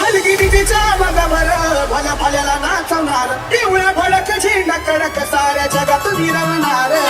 हलगिरीच्या मगावर भल्या भल्याला नाचवणार पिवळ्या भडकची नकडक साऱ्या जगात विरवणार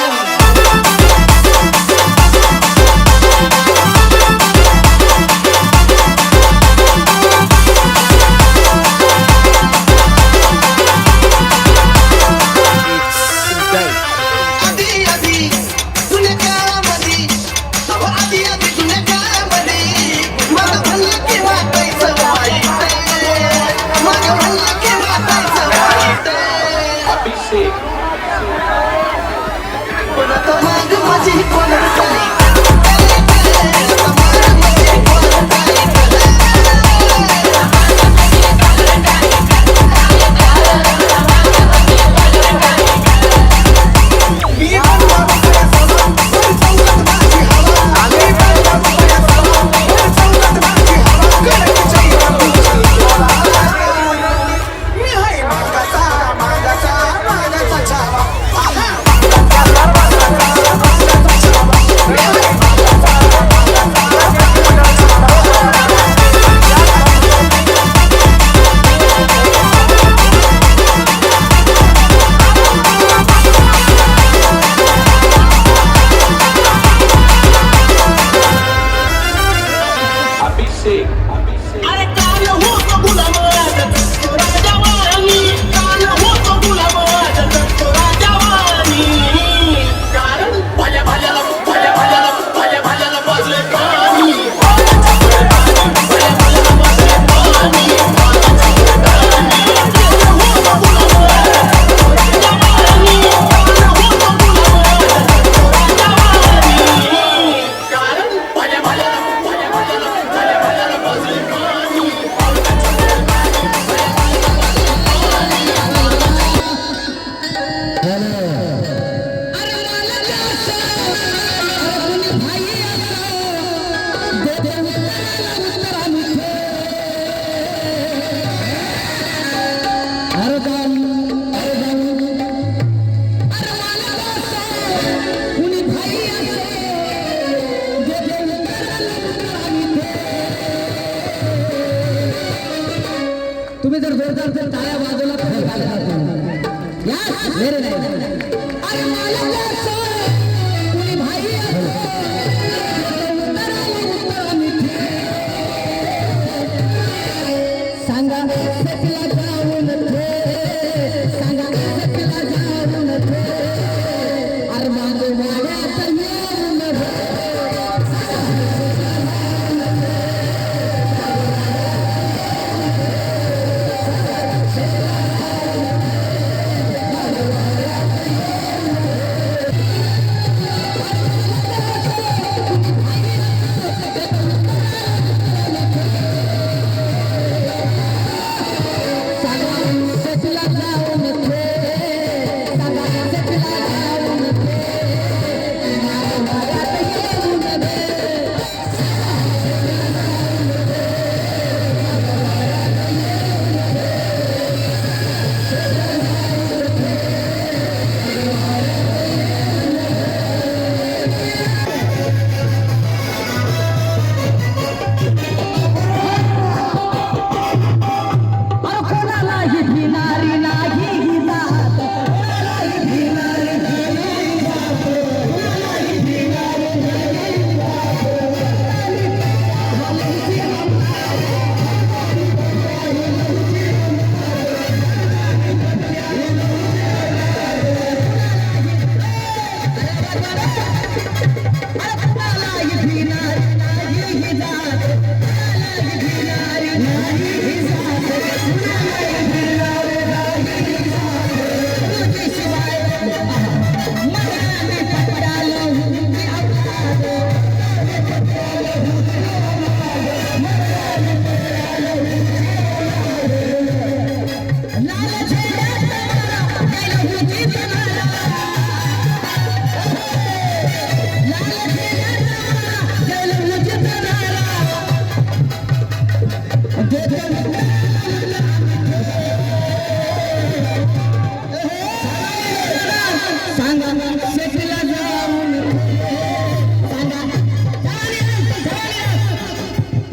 तुम्ही जर जोरदार जर टाळ्या वाजवला तर वेरे नाही अरे मला कुणी भाई सांगा सखला जाऊन सांगा सखला जाऊन अरे माझं वाड्यात येऊन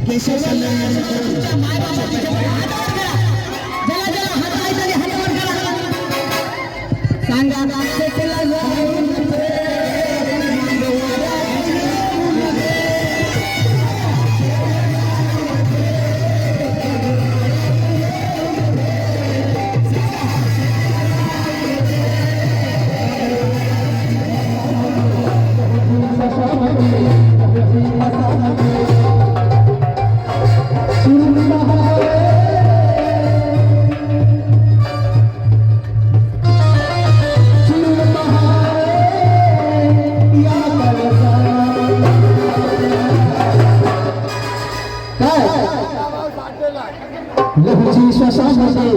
केशव गंगा पेटला जाऊन लहूची श्वासामध्ये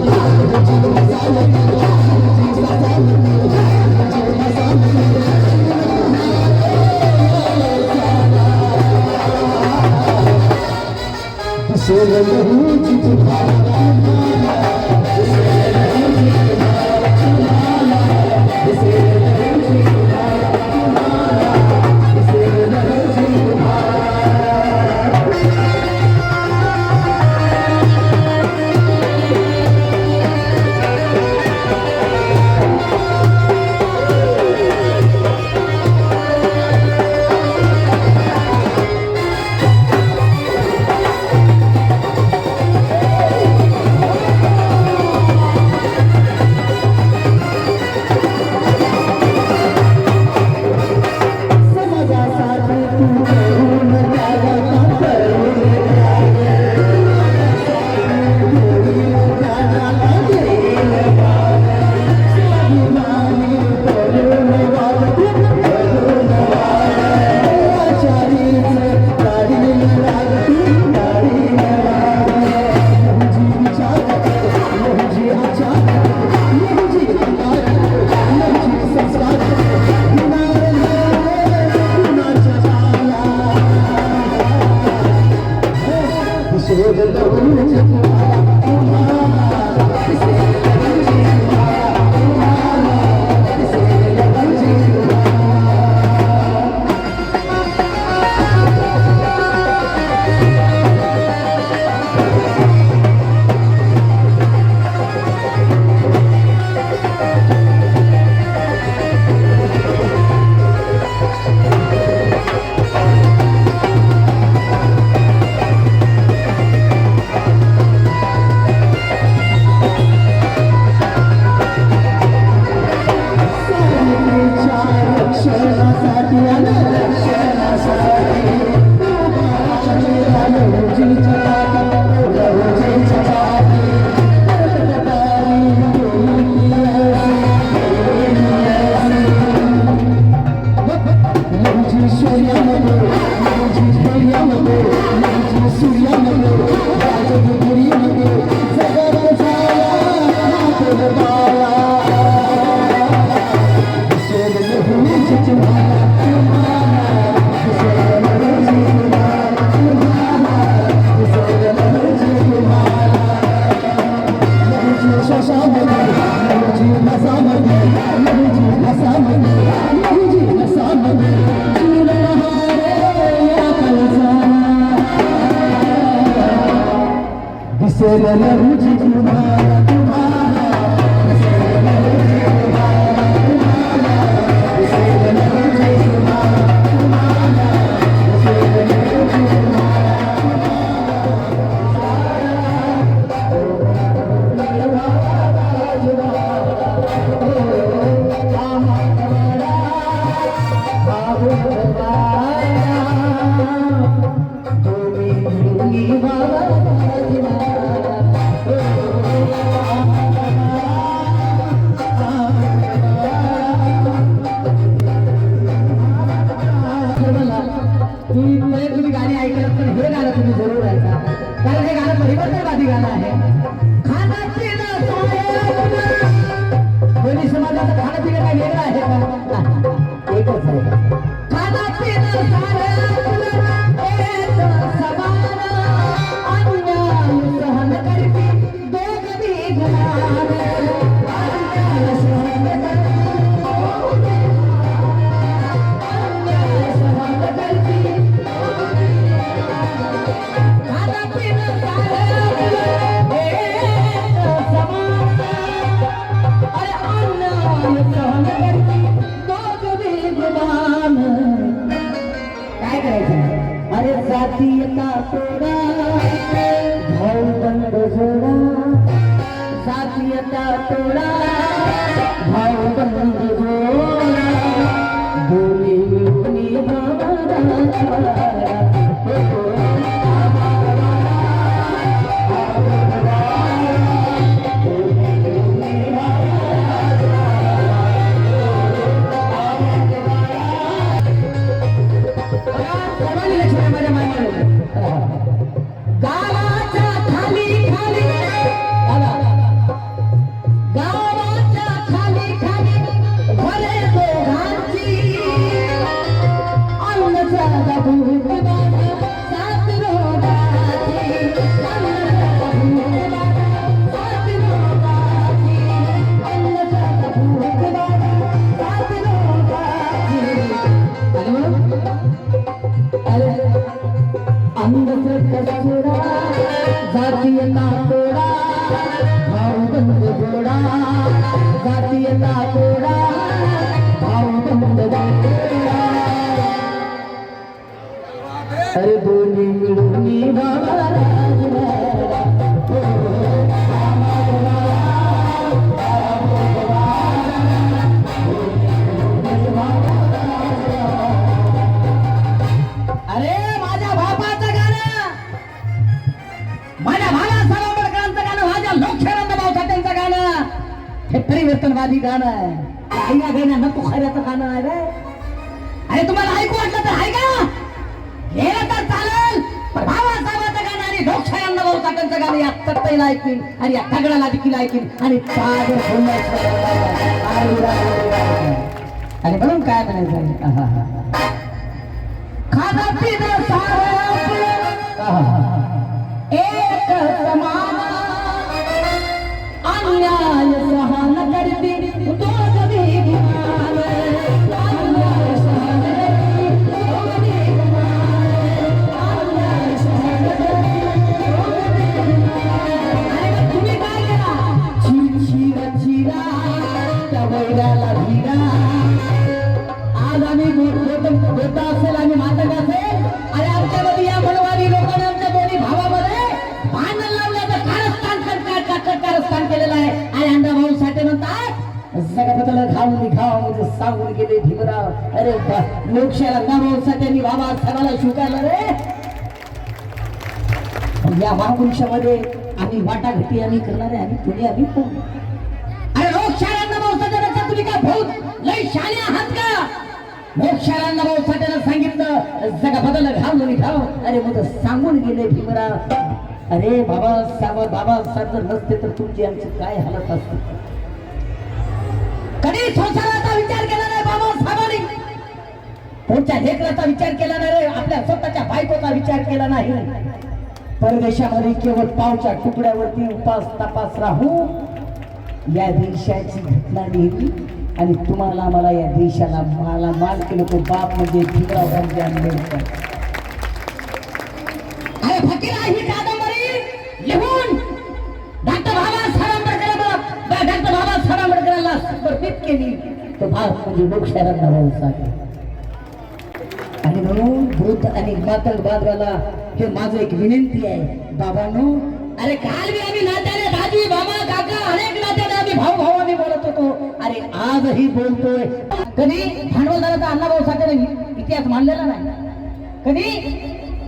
परिवर्तनवादी गाणं आहे. खाणं पिणं दोन्ही समाजाचं खाणं पिणं काही वेगळं आहे का? एकच आहे. खाणं पिणं समान अन्याय सहन करती दोघी घरात. खाणं पिणं येता तोडा भाऊ बंद गोळा दोन्ही मिळून भावाला गावाच्या खाली खाली गावाच्या खाली खाली भले दोघांची अन्नचा भूक सात रोगाची अन्नचा भूक सात रोगाची अन्नचा भूक सात रोगाची अंधश्रद्धा सोडा जातीयता तोडा भाऊ बंद जोडा जातीयता तोडा भाऊ बंद जोडा अरे दोन्ही मिळून अरे माझ्या बापाचं गाणं माझ्या बाळासाहेब आंबेडकरांचं गाणं माझ्या लोकशाहीरांना भाऊसाहेबांचं गाणं हे परिवर्तनवादी गाणं आहे आईला गाणं नको खऱ्याचं गाणं आहे रे अरे तुम्हाला ऐकू वाटलं तर ऐका गेलं तर चालेल पण बाबासाहेबांचं गाणं आणि लोकशाहीरांना भाऊसाहेबांचं गाणं या तत्तेला ऐकतील आणि या दगडाला देखील ऐकतील आणि आणि म्हणून काय म्हणायचं खाना पिणं सारं एक समान अन्याय सहन करते दोन विमान अन्याय सहन करते दोन विमान अन्याय सहन करते दोन विमान अरे तुम्ही काय केला चिरा चिरा त्या बैलाला भिरा आज आम्ही होता असेल आम्ही मातक असेल आणि आमच्यामध्ये या मनवादी लोकांनी आमच्या दोन्ही भावामध्ये भांडण लावल्याचं कारस्थान केलेलं आहे आणि अण्णा भाऊ साठे म्हणतात जगाबद्दल घालून दिखाव म्हणजे सांगून गेले भीमराव अरे लोकशाहीला अण्णा भाऊ साठ्यांनी बाबा साहेबाला स्वीकारलं रे या महापुरुषामध्ये आम्ही वाटाघाटी आम्ही करणारे आम्ही पुणे आम्ही कोण अरे लोकशाही अण्णा भाऊ साठ्यांना तुम्ही काय भाऊ लय शाणे आहात का मोक्षारांना भाऊ साठ्यानं सांगितलं जगाबद्दल घालून खाव अरे मग सांगून गेले भीमराव अरे बाबासाहेब जर नसते तर तुमची आमची काय हालत असते कधी संसाराचा विचार केला नाही बाबासाहेबांनी पुढच्या लेकराचा विचार केला नाही आपल्या स्वतःच्या बायकोचा विचार केला नाही परदेशामध्ये केवळ पावच्या तुकड्यावरती उपास तपास राहू या देशाची घटना लिहिली आणि तुम्हाला मला या देशाला मला माल केलं तो बाप म्हणजे भीमराव गांधी आंबेडकर अरे फकीरा ही कादंबरी लिहून डॉक्टर बाबासाहेब आंबेडकरांना समर्पित केली तो बाप म्हणजे लोकशाहीरांना भाऊसाहेब आणि म्हणून बुद्ध आणि मातंगवादवाला हे माझं एक विनंती आहे बाबांनो अरे काल भी आम्ही नात्याने दादी मामा काका अनेक नात्याने आम्ही भाऊ आम्ही बोलत होतो अरे आजही बोलतोय कधी भांडवलदाराचा अण्णाभाऊ साठेने इतिहास मांडलेला नाही कधी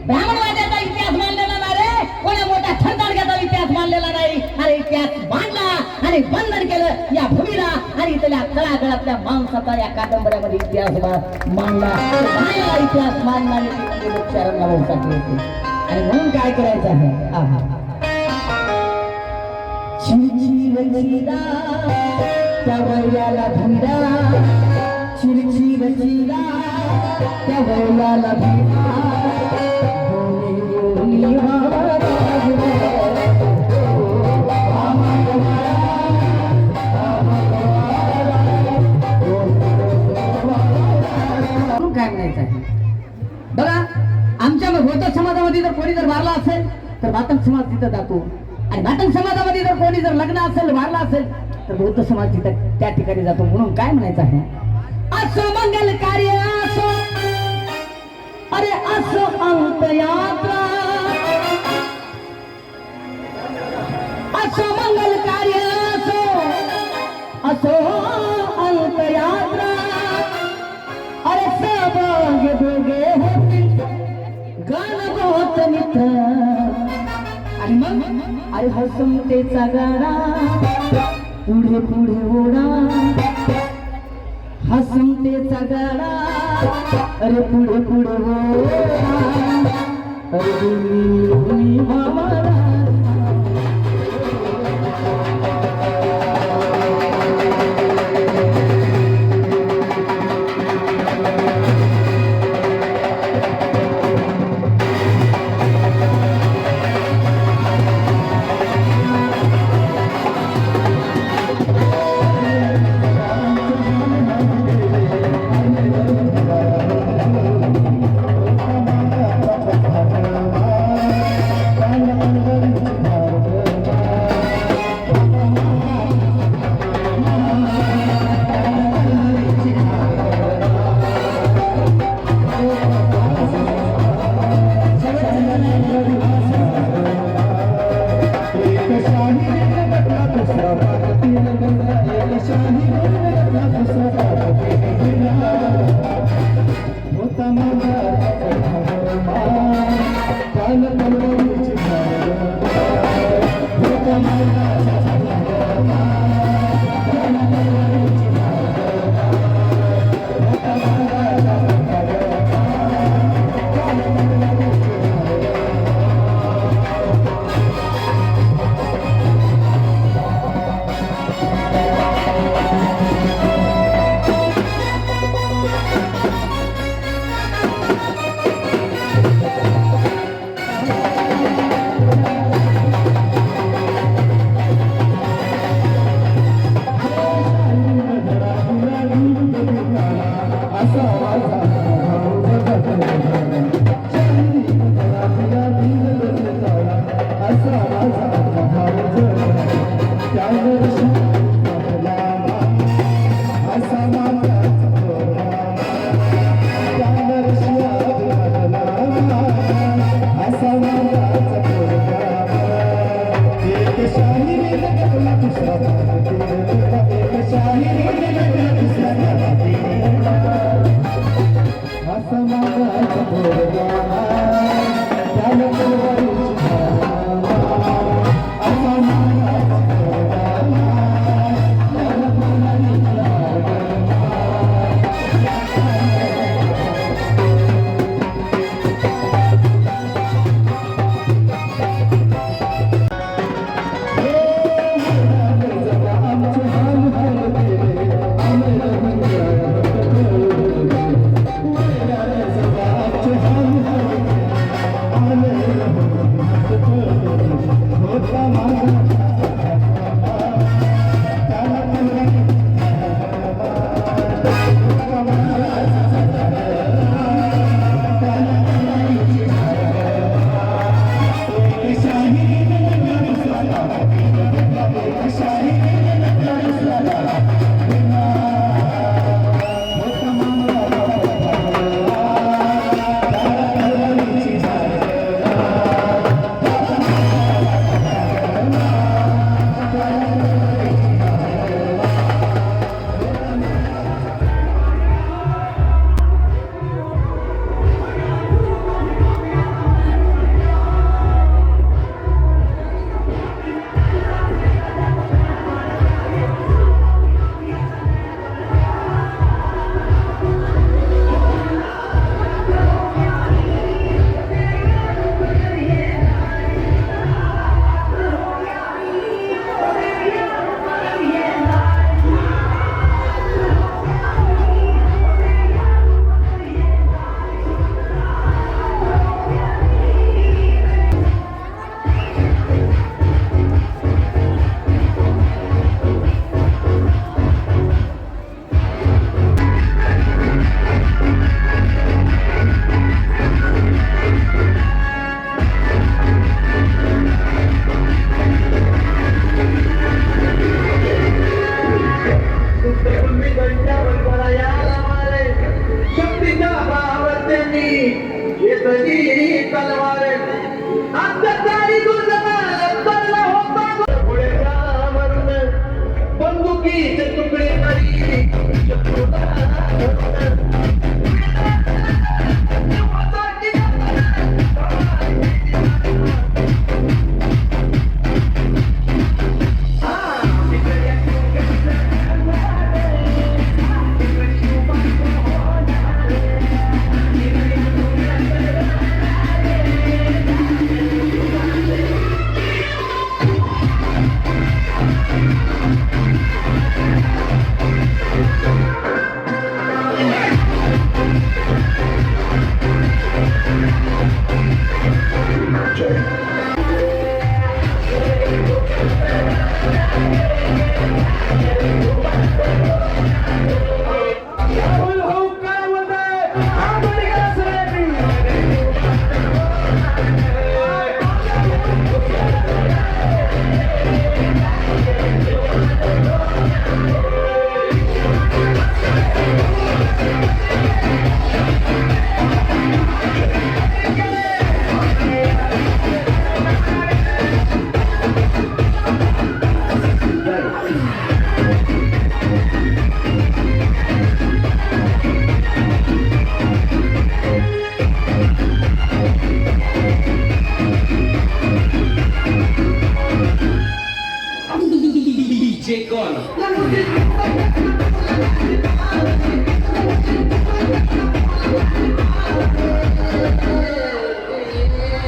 ब्राह्मणवाद्याचा इतिहास मांडलेला नाही रे कोणा मोठ्या थरदारग्याचा इतिहास मांडलेला नाही अरे इतिहास मांडला आणि बंधन केलं या भूमीला आणि त्याला तळागळातल्या माणसाचा या कादंबऱ्यामध्ये इतिहास मांडला इतिहास मांडणारे लोकशाहीरांना भाऊ साठे होते आणि म्हणून काय करायचं आहे चिरचिरा त्या वयाला भिरा चिरचिरा त्या वयाला भिरा काय म्हणायचं आहे बघा आमच्या बौद्ध समाजामध्ये जर कोणी जर मारला असेल तर मातंग समाज तिथं जातो आणि मातंग समाजामध्ये जर कोणी जर लग्न असेल मारला असेल तर बौद्ध समाज तिथं त्या ठिकाणी जातो म्हणून काय म्हणायचं आहे असं मंगल कार्य असो अरे असो अंतयात्रा असो मंगल कार्य असो असो अंतयात्रा अरे सहभाग्य दोघे होते गाणं होत मित्र आणि मग अरे हसमतेचा गाडा पुढे पुढे ओढा हसमतेचा गाडा अरे पुढे पुढे ओढा अरे दोन्ही भावाला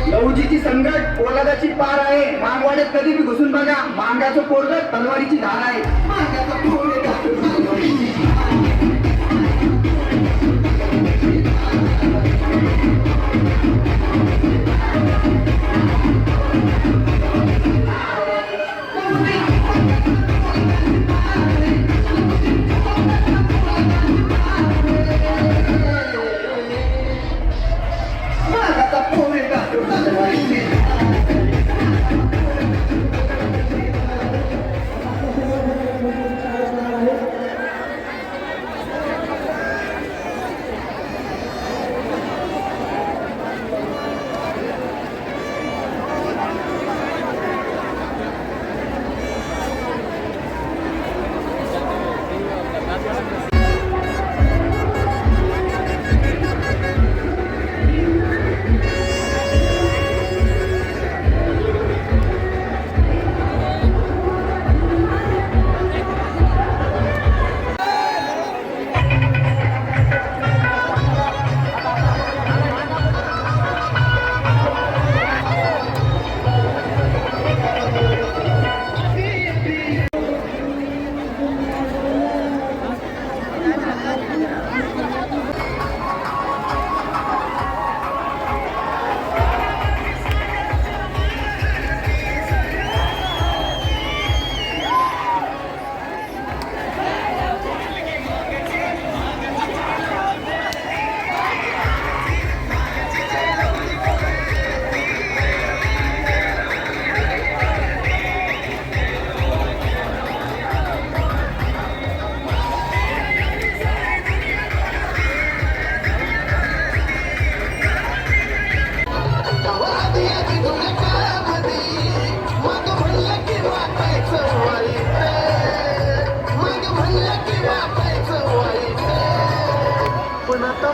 लहुजीची संगत पोलादाची पार आहे. मागवाड्यात कधी बी घुसून बघा, मांगाचं पोरग तलवारीची धार आहे. मांगाचं पोरग तलवारीची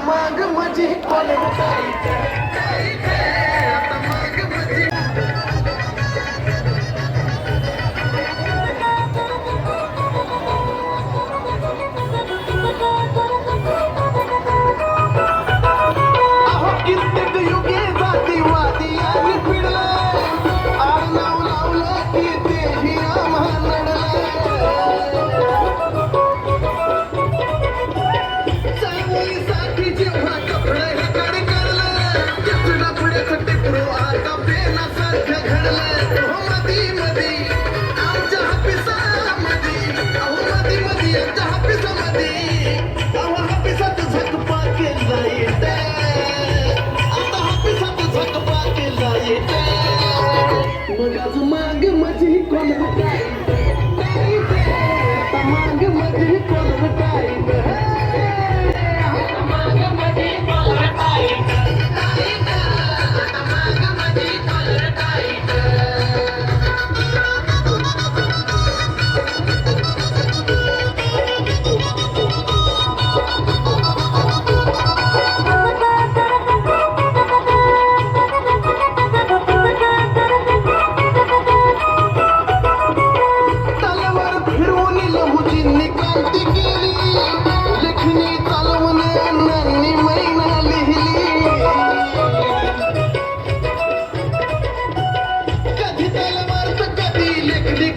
माग माझी कित्येक युगे जाती वादी आणि पिडला आर नाव लावलं की ते हिरा चांगलीसाठी जेव्हा कपडे कडे करलं त्यातून पुढ्याचं टिपरू आता पेनासारखं घडलं हो मधी मधी आमच्या हापिसामध्ये अहो मधी मधी आमच्या हापिसामध्ये अहो हापिसात झकपा केला येते आता हापिसात झकपा केला येते मग आज माग माझी कोण आता माग माझी कोण कधी